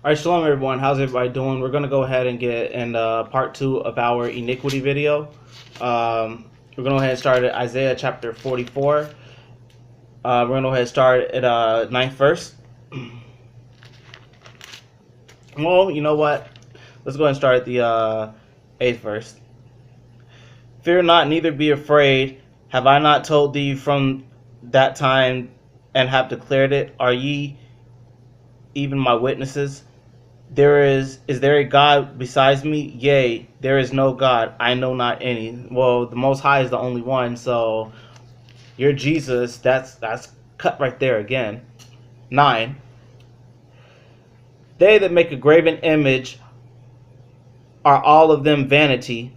All right, shalom everyone. How's everybody doing? We're gonna go ahead and get in part two of our iniquity video. We're gonna go ahead and start at Isaiah chapter 44. We're gonna go ahead and start at ninth verse. Well, you know what? Let's go ahead and start at the eighth verse. Fear not, neither be afraid. Have I not told thee from that time and have declared it? Are ye even my witnesses? Is there a God besides me? Yea, there is no God. I know not any. Well, the Most High is the only one. So you're Jesus. That's cut right there again. 9. They that make a graven image are all of them vanity,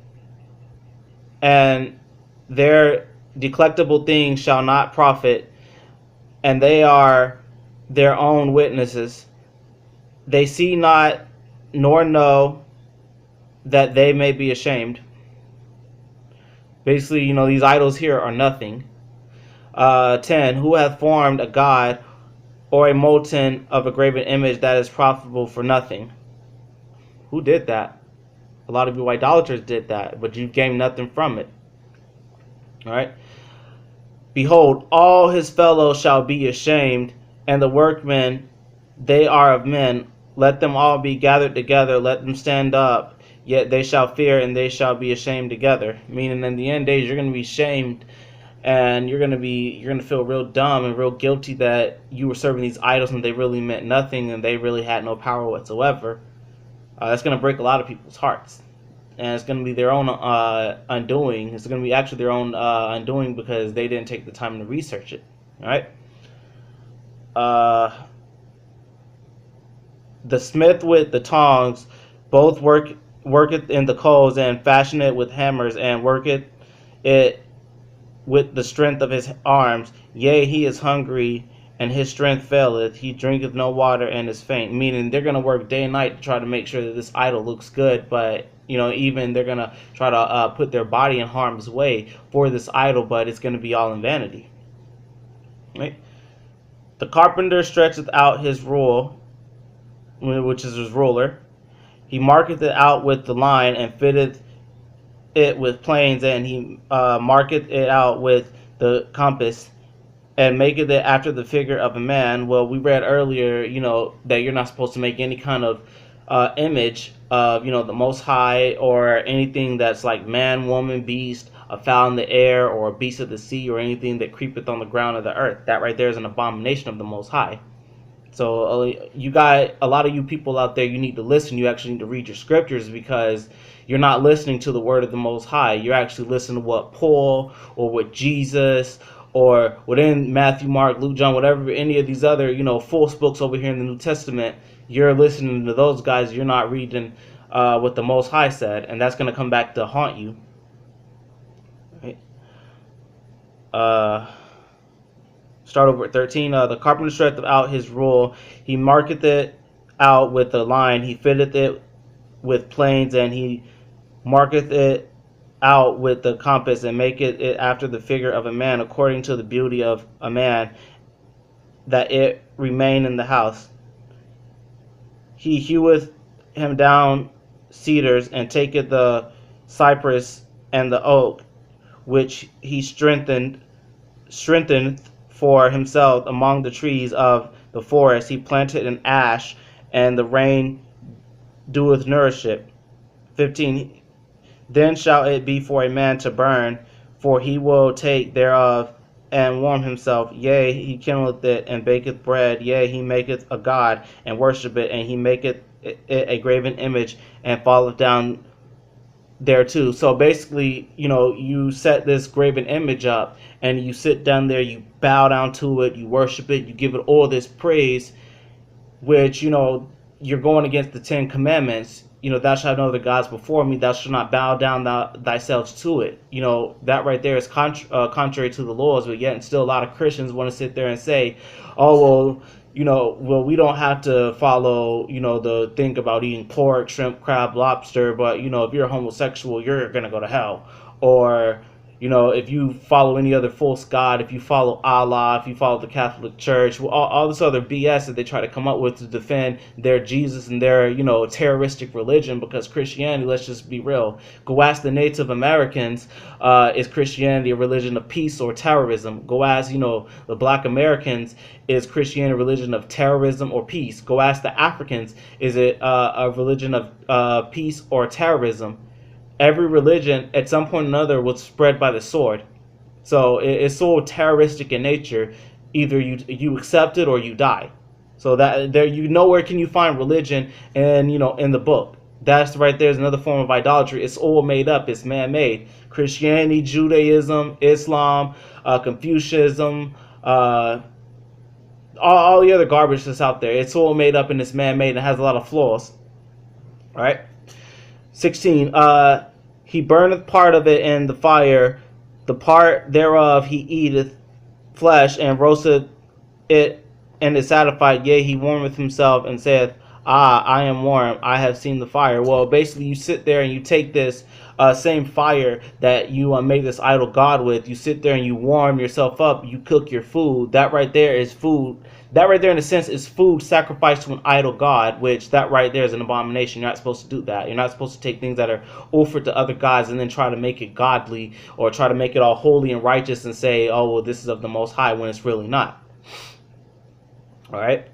and their delectable things shall not profit, and they are their own witnesses. They see not nor know that they may be ashamed. Basically, these idols here are nothing. 10. Who hath formed a god or a molten of a graven image that is profitable for nothing? Who did that? A lot of you idolaters did that, but you gained nothing from it. All right. Behold, all his fellows shall be ashamed, and the workmen, they are of men. Let them all be gathered together, let them stand up, yet they shall fear, and they shall be ashamed together. Meaning, in the end days, you're going to be shamed, and you're going to feel real dumb and real guilty that you were serving these idols and they really meant nothing and they really had no power whatsoever. That's going to break a lot of people's hearts, and it's going to be their own undoing. It's going to be actually their own undoing because they didn't take the time to research it. All right. The smith with the tongs both worketh in the coals, and fashion it with hammers, and worketh it with the strength of his arms. Yea, he is hungry, and his strength faileth. He drinketh no water, and is faint. Meaning they're going to work day and night to try to make sure that this idol looks good, but even they're going to try to put their body in harm's way for this idol, but it's going to be all in vanity. Right? The carpenter stretcheth out his rule, which is his ruler. He marketh it out with the line, and fitteth it with planes, and he marketh it out with the compass, and maketh it after the figure of a man. Well, we read earlier, that you're not supposed to make any kind of image of, the Most High, or anything that's like man, woman, beast, a fowl in the air, or a beast of the sea, or anything that creepeth on the ground of the earth. That right there is an abomination of the Most High. So you got a lot of you people out there, you need to listen. You actually need to read your scriptures, because you're not listening to the word of the Most High. You're actually listening to what Paul or what Jesus or within Matthew, Mark, Luke, John, whatever, any of these other, false books over here in the New Testament. You're listening to those guys. You're not reading what the Most High said, and that's going to come back to haunt you. Right? Start over at 13. The carpenter stretcheth out his rule. He marketh it out with a line. He fitteth it with planes, and he marketh it out with the compass, and maketh it after the figure of a man, according to the beauty of a man, that it remain in the house. He heweth him down cedars, and taketh the cypress and the oak, which he strengthened for himself among the trees of the forest. He planted an ash, and the rain doeth nourish it. 15. Then shall it be for a man to burn, for he will take thereof and warm himself. Yea, he kindleth it and baketh bread. Yea, he maketh a god and worship it, and he maketh it a graven image and falleth down there too. So basically, you set this graven image up, and you sit down there, you bow down to it, you worship it, you give it all this praise, which, you're going against the 10 Commandments. Thou shalt know the gods before me, thou shalt not bow down thyself to it. That right there is contrary to the laws, but yet still a lot of Christians want to sit there and say, oh, well, we don't have to follow, the thing about eating pork, shrimp, crab, lobster, but, if you're a homosexual, you're going to go to hell. Or, if you follow any other false god, if you follow Allah, if you follow the Catholic Church, all this other BS that they try to come up with to defend their Jesus and their, terroristic religion, because Christianity, let's just be real, go ask the Native Americans, is Christianity a religion of peace or terrorism? Go ask, the Black Americans, is Christianity a religion of terrorism or peace? Go ask the Africans, is it a religion of peace or terrorism? Every religion at some point or another was spread by the sword. So it's so terroristic in nature. Either you accept it or you die. So that there, nowhere can you find religion and in the book. That's right there is another form of idolatry. It's all made up. It's man-made. Christianity, Judaism, Islam, Confucianism, all the other garbage that's out there. It's all made up and it's man-made and it has a lot of flaws. All right. 16. He burneth part of it in the fire, the part thereof he eateth flesh, and roasteth it, and is satisfied. Yea, he warmeth himself, and saith, Ah, I am warm, I have seen the fire. Well, basically, you sit there and you take this same fire that you made this idol god with. You sit there and you warm yourself up. You cook your food. That right there is food. That right there, in a sense, is food sacrificed to an idol god, which that right there is an abomination. You're not supposed to do that. You're not supposed to take things that are offered to other gods and then try to make it godly or try to make it all holy and righteous and say, oh, well, this is of the Most High, when it's really not. All right.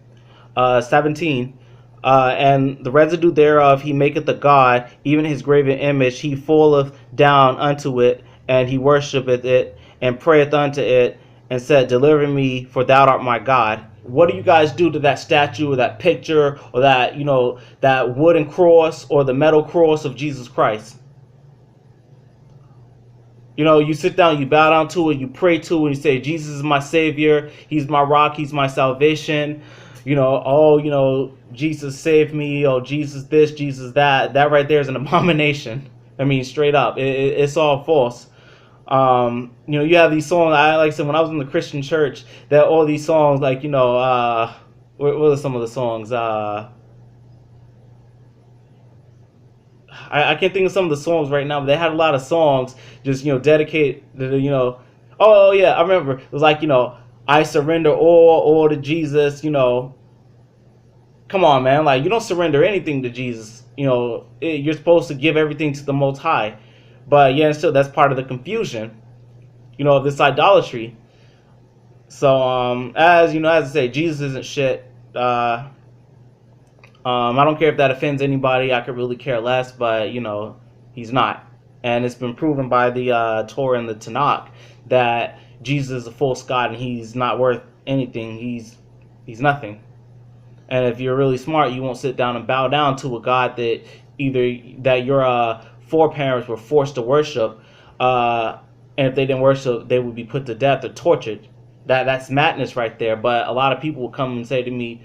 17. And the residue thereof he maketh a god, even his graven image. He falleth down unto it, and he worshipeth it, and prayeth unto it, and said, Deliver me, for thou art my God. What do you guys do to that statue or that picture or that, that wooden cross or the metal cross of Jesus Christ? You sit down, you bow down to it, you pray to it, and you say, Jesus is my Savior, He's my rock, He's my salvation. Jesus saved me, oh, Jesus this, Jesus that. That right there is an abomination. I mean, straight up. It's all false. You have these songs, like I said, when I was in the Christian church, that all these songs, like, what are some of the songs? I can't think of some of the songs right now, but they had a lot of songs just, dedicated, oh, yeah, I remember. It was like, I surrender all to Jesus, Come on, man. Like, you don't surrender anything to Jesus. You're supposed to give everything to the Most High. But, yeah, still, that's part of the confusion, of this idolatry. So, as I say, Jesus isn't shit. I don't care if that offends anybody. I could really care less, but, he's not. And it's been proven by the Torah and the Tanakh that Jesus is a false god and he's not worth anything. He's nothing. And if you're really smart, you won't sit down and bow down to a god that your foreparents were forced to worship, and if they didn't worship, they would be put to death or tortured. That's madness right there. But a lot of people will come and say to me,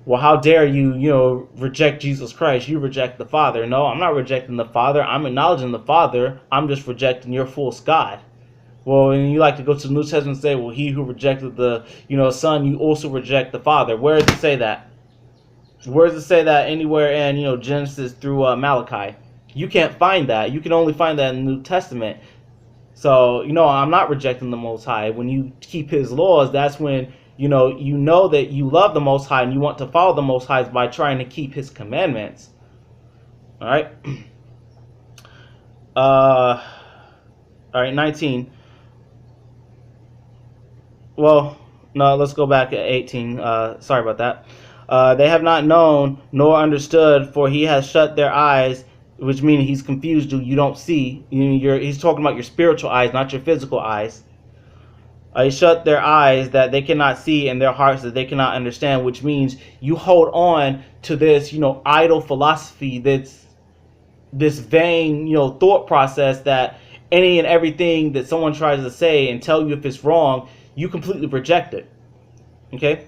well, how dare you, reject Jesus Christ? You reject the Father. No, I'm not rejecting the Father. I'm acknowledging the Father. I'm just rejecting your false god. Well, and you like to go to the New Testament and say, well, he who rejected the, Son, you also reject the Father. Where does it say that? Where does it say that anywhere in, Genesis through Malachi? You can't find that. You can only find that in the New Testament. So, I'm not rejecting the Most High. When you keep His laws, that's when, you know that you love the Most High and you want to follow the Most High by trying to keep His commandments. All right? All right, 19. Well, no, let's go back at 18. Sorry about that. They have not known nor understood, for he has shut their eyes, which means he's confused you. You don't see. He's talking about your spiritual eyes, not your physical eyes. He shut their eyes that they cannot see, and their hearts that they cannot understand, which means you hold on to this, idle philosophy, that's this vain, thought process that any and everything that someone tries to say and tell you if it's wrong, you completely reject it. Okay?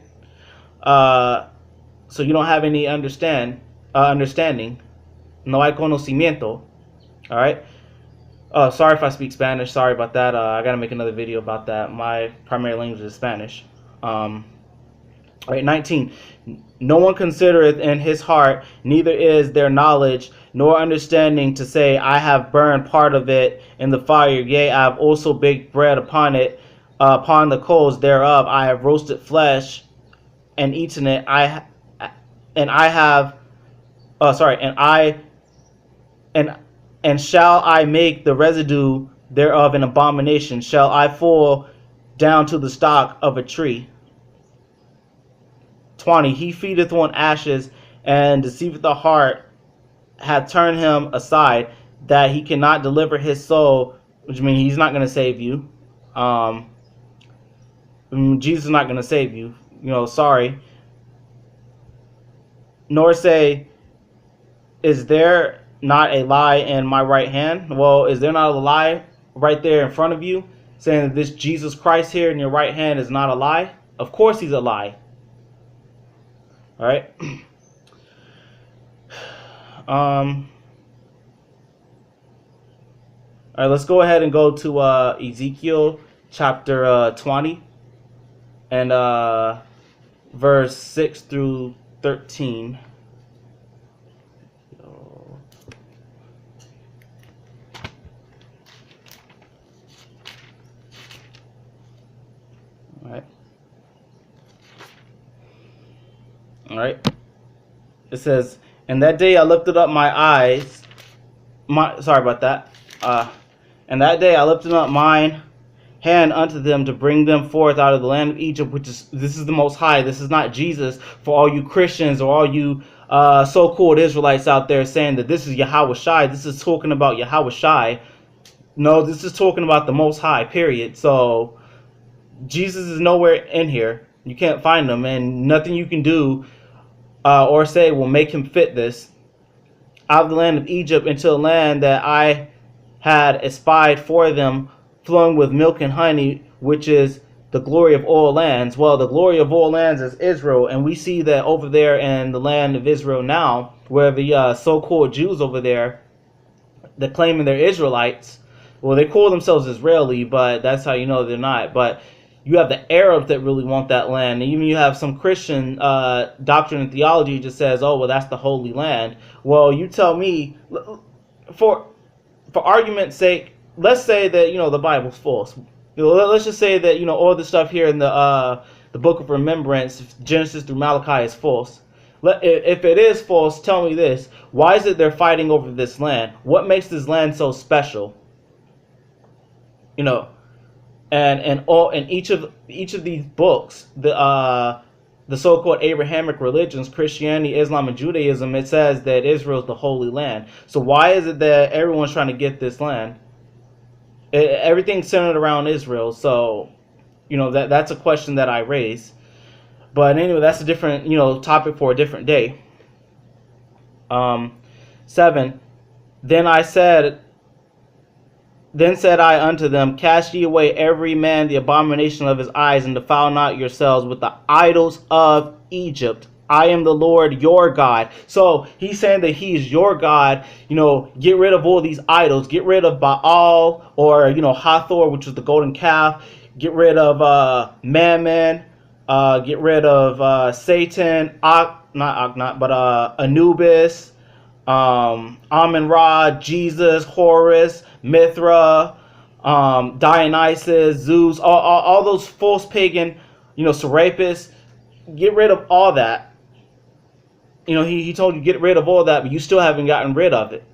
So you don't have any understanding. No hay conocimiento. Alright? Sorry if I speak Spanish. Sorry about that. I gotta make another video about that. My primary language is Spanish. Right, 19. No one considereth in his heart, neither is there knowledge nor understanding to say, I have burned part of it in the fire, yea, I have also baked bread upon it, upon the coals thereof. I have roasted flesh and eaten it. I have, and and shall I make the residue thereof an abomination? Shall I fall down to the stock of a tree? 20. He feedeth on ashes and deceiveth the heart, hath turned him aside, that he cannot deliver his soul, which means he's not going to save you. Jesus is not going to save you. Sorry. Nor say, is there not a lie in my right hand? Well, is there not a lie right there in front of you, saying that this Jesus Christ here in your right hand is not a lie? Of course he's a lie. All right. All right, let's go ahead and go to Ezekiel chapter 20 and verse 6 through 13. All right. It says, "And that day I lifted up my eyes." Sorry about that. And that day I lifted up mine hand unto them to bring them forth out of the land of Egypt, this is the Most High. This is not Jesus for all you Christians or all you so-called Israelites out there saying that this is Yahweh Shai. This is talking about Yahweh Shai. No, this is talking about the Most High, period. So Jesus is nowhere in here. You can't find him, and nothing you can do or say will make him fit this. Out of the land of Egypt into a land that I had espied for them, flowing with milk and honey, which is the glory of all lands. Well, the glory of all lands is Israel, and we see that over there in the land of Israel now, where the so-called Jews over there, that claiming they're Israelites, well, they call themselves Israeli, but that's how you know they're not. But you have the Arabs that really want that land, and even you have some Christian doctrine and theology just says, oh, well, that's the Holy Land. Well, you tell me, for argument's sake, let's say that the Bible's false. Let's just say that all the stuff here in the Book of Remembrance, Genesis through Malachi, is false. If it is false, tell me this: why is it they're fighting over this land? What makes this land so special? And each of these books, the so-called Abrahamic religions, Christianity, Islam, and Judaism, it says that Israel is the Holy Land. So why is it that everyone's trying to get this land? Everything's centered around Israel. So, that's a question that I raise. But anyway, that's a different, topic for a different day. 7. Then said I unto them, cast ye away every man the abomination of his eyes, and defile not yourselves with the idols of Egypt. I am the Lord your God. So he's saying that he is your God. Get rid of all these idols. Get rid of Baal or Hathor, which was the golden calf. Get rid of Mammon. Get rid of Satan. Anubis. Amun-Ra, Jesus, Horus, Mithra, Dionysus, Zeus, all those false pagan, Serapis. Get rid of all that. He told you get rid of all that, but you still haven't gotten rid of it.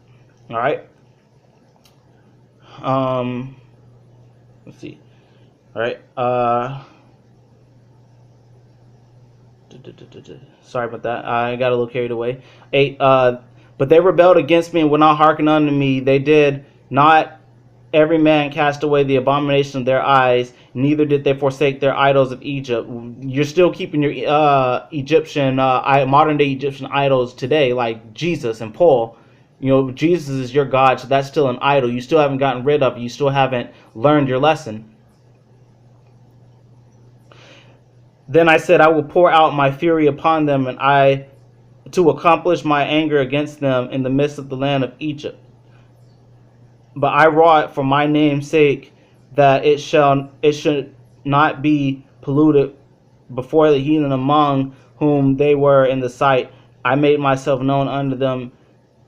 All right. Let's see. All right. Sorry about that. I got a little carried away. 8. But they rebelled against me and would not hearken unto me. They did not every man cast away the abomination of their eyes, neither did they forsake their idols of Egypt. You're still keeping your Egyptian, modern day Egyptian idols today, like Jesus and Paul. Jesus is your God, so that's still an idol. You still haven't gotten rid of it. You still haven't learned your lesson. Then I said, I will pour out my fury upon them, and to accomplish my anger against them in the midst of the land of Egypt. But I wrought for my name's sake that it should not be polluted before the heathen among whom they were in the sight. I made myself known unto them,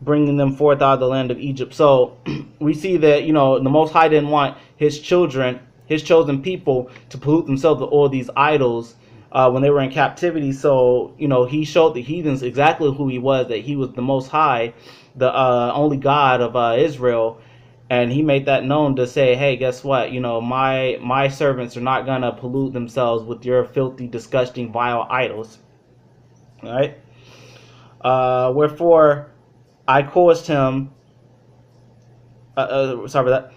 bringing them forth out of the land of Egypt. So we see that, the Most High didn't want his children, his chosen people, to pollute themselves with all these idols when they were in captivity. So, he showed the heathens exactly who he was, that he was the Most High, the only God of Israel. And he made that known to say, hey, guess what? My servants are not going to pollute themselves with your filthy, disgusting, vile idols. All right? Wherefore I caused him, sorry about that.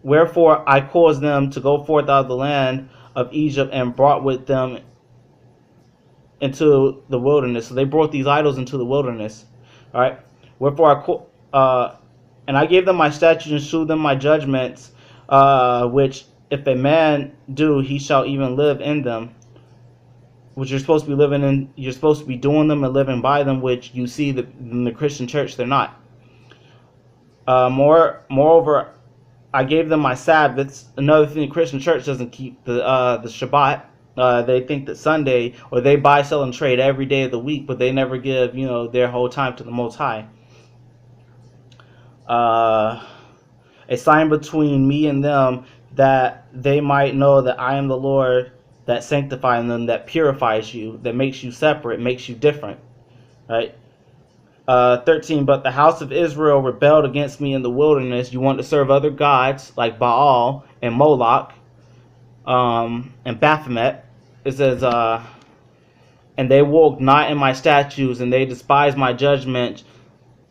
Wherefore I caused them to go forth out of the land of Egypt and brought with them into the wilderness. So they brought these idols into the wilderness. All right. Wherefore and I gave them my statutes and shewed them my judgments, which if a man do, he shall even live in them. Which you're supposed to be living in, you're supposed to be doing them and living by them, which you see that in the Christian church they're not. Moreover, I gave them my Sabbaths. Another thing, the Christian church doesn't keep the Shabbat. They think that Sunday, or they buy, sell, and trade every day of the week, but they never give, their whole time to the Most High. A sign between me and them, that they might know that I am the Lord, that sanctifies them, that purifies you, that makes you separate, makes you different. Right? 13, but the house of Israel rebelled against me in the wilderness. You want to serve other gods like Baal and Moloch and Baphomet. It says, and they walked not in my statutes, and they despised my judgment,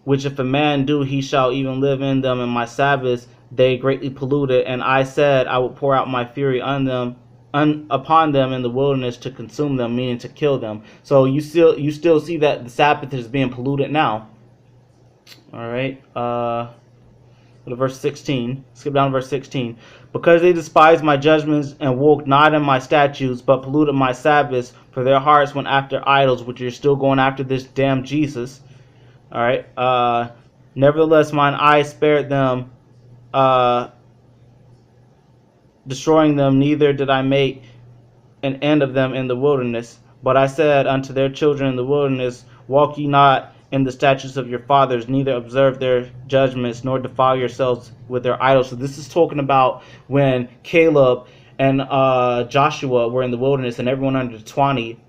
which if a man do, he shall even live in them. And my Sabbaths they greatly polluted. And I said, I will pour out my fury on them, upon them in the wilderness, to consume them, meaning to kill them. So you still see that the Sabbath is being polluted now. All right. Go to verse 16. Skip down to verse 16. Because they despised my judgments and walked not in my statutes, but polluted my Sabbaths, for their hearts went after idols, which you're still going after this damn Jesus. All right. Nevertheless, mine eye spared them, destroying them, neither did I make an end of them in the wilderness. But I said unto their children in the wilderness, walk ye not in the statutes of your fathers, neither observe their judgments, nor defile yourselves with their idols. So this is talking about when Caleb and Joshua were in the wilderness, and everyone under 20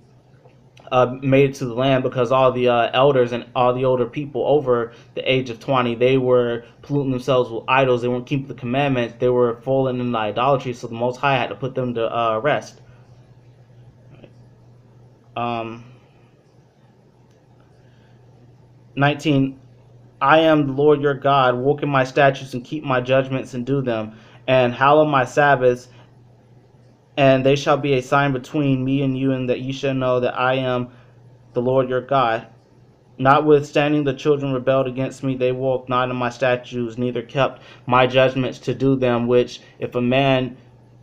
made it to the land, because all the elders and all the older people over the age of 20, they were polluting themselves with idols. They weren't keeping the commandments. They were falling into idolatry, so the Most High had to put them to rest. 19, I am the Lord your God, walk in my statutes and keep my judgments and do them, and hallow my Sabbaths, and they shall be a sign between me and you, and that ye shall know that I am the Lord your God. Notwithstanding the children rebelled against me, they walked not in my statutes, neither kept my judgments to do them, which if a man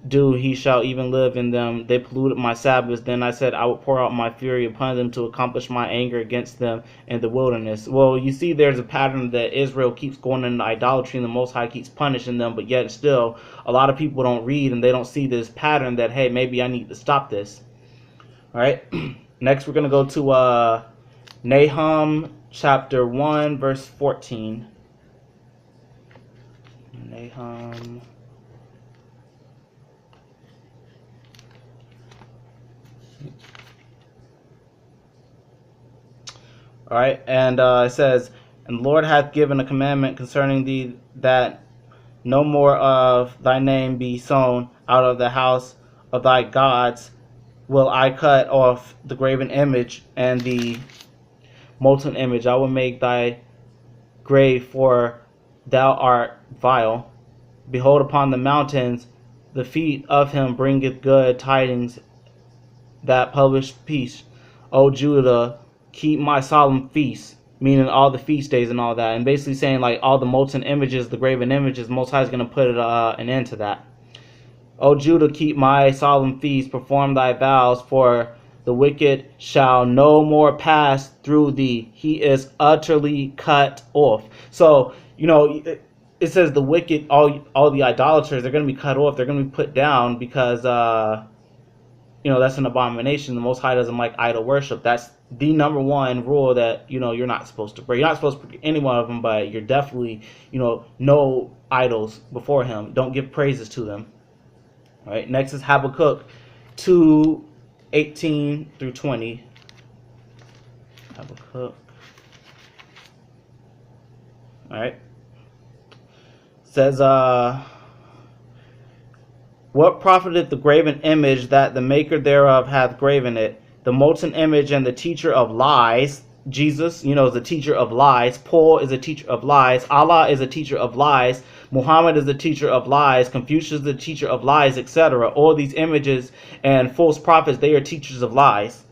do, he shall even live in them. They polluted my Sabbaths. Then I said, I will pour out my fury upon them to accomplish my anger against them in the wilderness. Well, you see there's a pattern that Israel keeps going into idolatry, and the Most High keeps punishing them, but yet still a lot of people don't read, and they don't see this pattern that, hey, maybe I need to stop this. All right. Next we're going to go to Nahum chapter 1 verse 14. Nahum. All right, and it says, and the Lord hath given a commandment concerning thee, that no more of thy name be sown out of the house of thy gods. Will I cut off the graven image and the molten image? I will make thy grave, for thou art vile. Behold, upon the mountains the feet of him bringeth good tidings, that publish peace. O Judah, keep my solemn feasts, meaning all the feast days and all that. And basically saying, like, all the molten images, the graven images, Most High is going to put an end to that. O Judah, keep my solemn feasts, perform thy vows, for the wicked shall no more pass through thee. He is utterly cut off. So, it says the wicked, all the idolaters, they're going to be cut off. They're going to be put down, because that's an abomination. The Most High doesn't like idol worship. That's the number one rule that you're not supposed to break. You're not supposed to break any one of them, but you're definitely no idols before Him. Don't give praises to them. All right. Next is Habakkuk 2:18 through 20. Habakkuk. All right. Says, what profiteth the graven image that the maker thereof hath graven it? The molten image and the teacher of lies. Jesus, is a teacher of lies. Paul is a teacher of lies. Allah is a teacher of lies. Muhammad is a teacher of lies. Confucius is a teacher of lies, etc. All these images and false prophets, they are teachers of lies.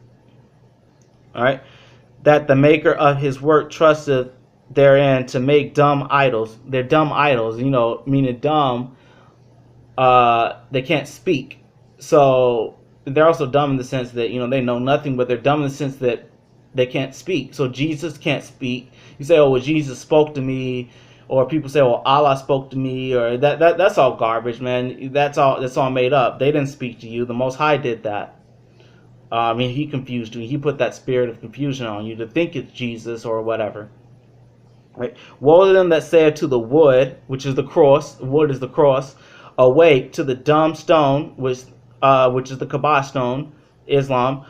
All right. That the maker of his work trusteth therein to make dumb idols. They're dumb idols, meaning dumb. They can't speak. So they're also dumb in the sense that, they know nothing, but they're dumb in the sense that they can't speak. So Jesus can't speak. You say, oh, well, Jesus spoke to me, or people say, well, Allah spoke to me, or that's all garbage, man. That's all made up. They didn't speak to you. The Most High did that. He confused you. He put that spirit of confusion on you to think it's Jesus or whatever. Right? Woe to them that said to the wood, which is the cross. Wood is the cross. Awake, to the dumb stone, which is the Kaaba stone, Islam.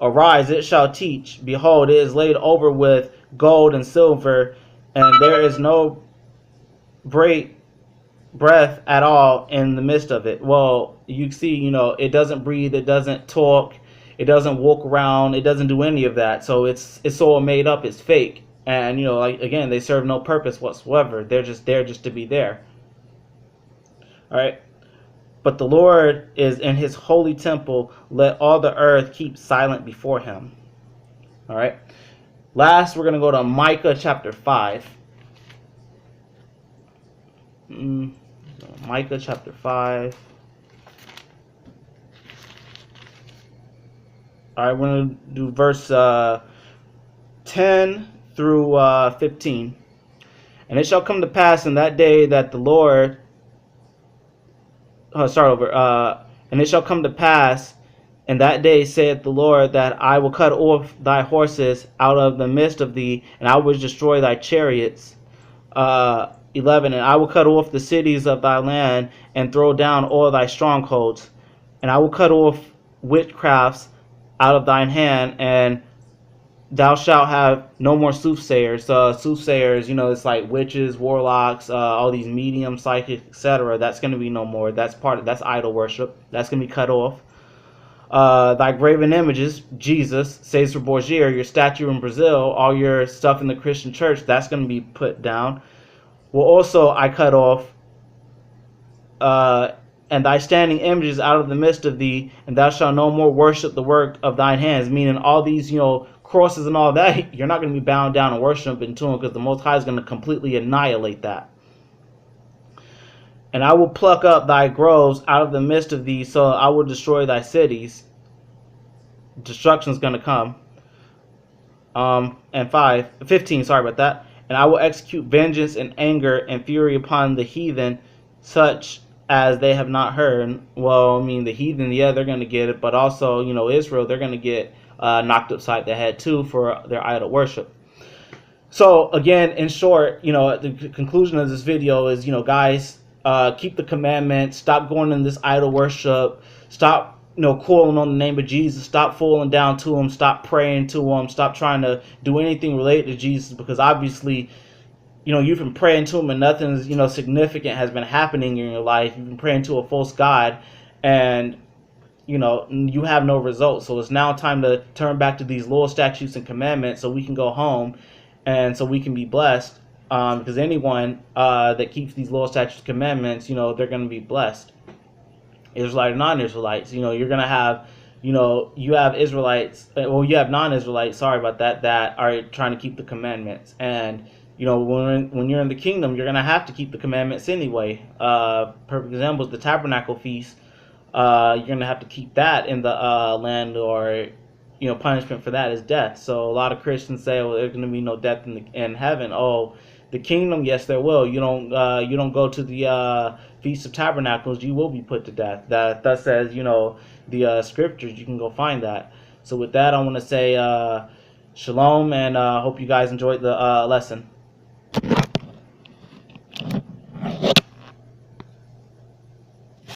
Arise, it shall teach. Behold, it is laid over with gold and silver, and there is no breath at all in the midst of it. Well, you see, it doesn't breathe, it doesn't talk, it doesn't walk around, it doesn't do any of that. So it's all made up, it's fake. And again, they serve no purpose whatsoever. They're just there just to be there. All right. But the Lord is in his holy temple. Let all the earth keep silent before him. All right. Last, we're going to go to Micah chapter 5. Micah chapter 5. All right, we're going to do verse 10 through 15. And it shall come to pass in that day that the Lord... and it shall come to pass in that day, saith the Lord, that I will cut off thy horses out of the midst of thee, and I will destroy thy chariots. 11. And I will cut off the cities of thy land, and throw down all thy strongholds. And I will cut off witchcrafts out of thine hand, and thou shalt have no more soothsayers. Soothsayers, it's like witches, warlocks, all these medium, psychics, etc. That's going to be no more. That's idol worship. That's going to be cut off. Thy graven images, Jesus, Cesar Borgia, your statue in Brazil, all your stuff in the Christian church, that's going to be put down. Well, also I cut off, and thy standing images out of the midst of thee, and thou shalt no more worship the work of thine hands. Meaning all these, crosses and all that, you're not going to be bound down and worshiping to them, because the Most High is going to completely annihilate that. And I will pluck up thy groves out of the midst of thee, so I will destroy thy cities. Destruction is going to come. And 15, sorry about that. And I will execute vengeance and anger and fury upon the heathen, such as they have not heard. Well, the heathen, yeah, they're going to get it, but also, Israel, they're going to get knocked upside the head too for their idol worship. So again, in short, the conclusion of this video is, guys, keep the commandments, stop going in this idol worship, stop calling on the name of Jesus, stop falling down to him, stop praying to him, stop trying to do anything related to Jesus, because obviously you've been praying to him and nothing's significant has been happening in your life. You've been praying to a false god, and you have no results. So it's now time to turn back to these laws, statutes, and commandments, so we can go home and so we can be blessed. Because anyone that keeps these laws, statutes, commandments, they're going to be blessed. Israelite or non-Israelites, you're going to have, you have Israelites, you have non-Israelites, sorry about that, that are trying to keep the commandments. And, when you're in the kingdom, you're going to have to keep the commandments anyway. Perfect example is the tabernacle feast. You're going to have to keep that in the land, or, punishment for that is death. So a lot of Christians say, well, there's going to be no death in heaven. Oh, the kingdom, yes, there will. You don't go to the Feast of Tabernacles, you will be put to death. That says, the scriptures. You can go find that. So with that, I want to say shalom, and hope you guys enjoyed the lesson.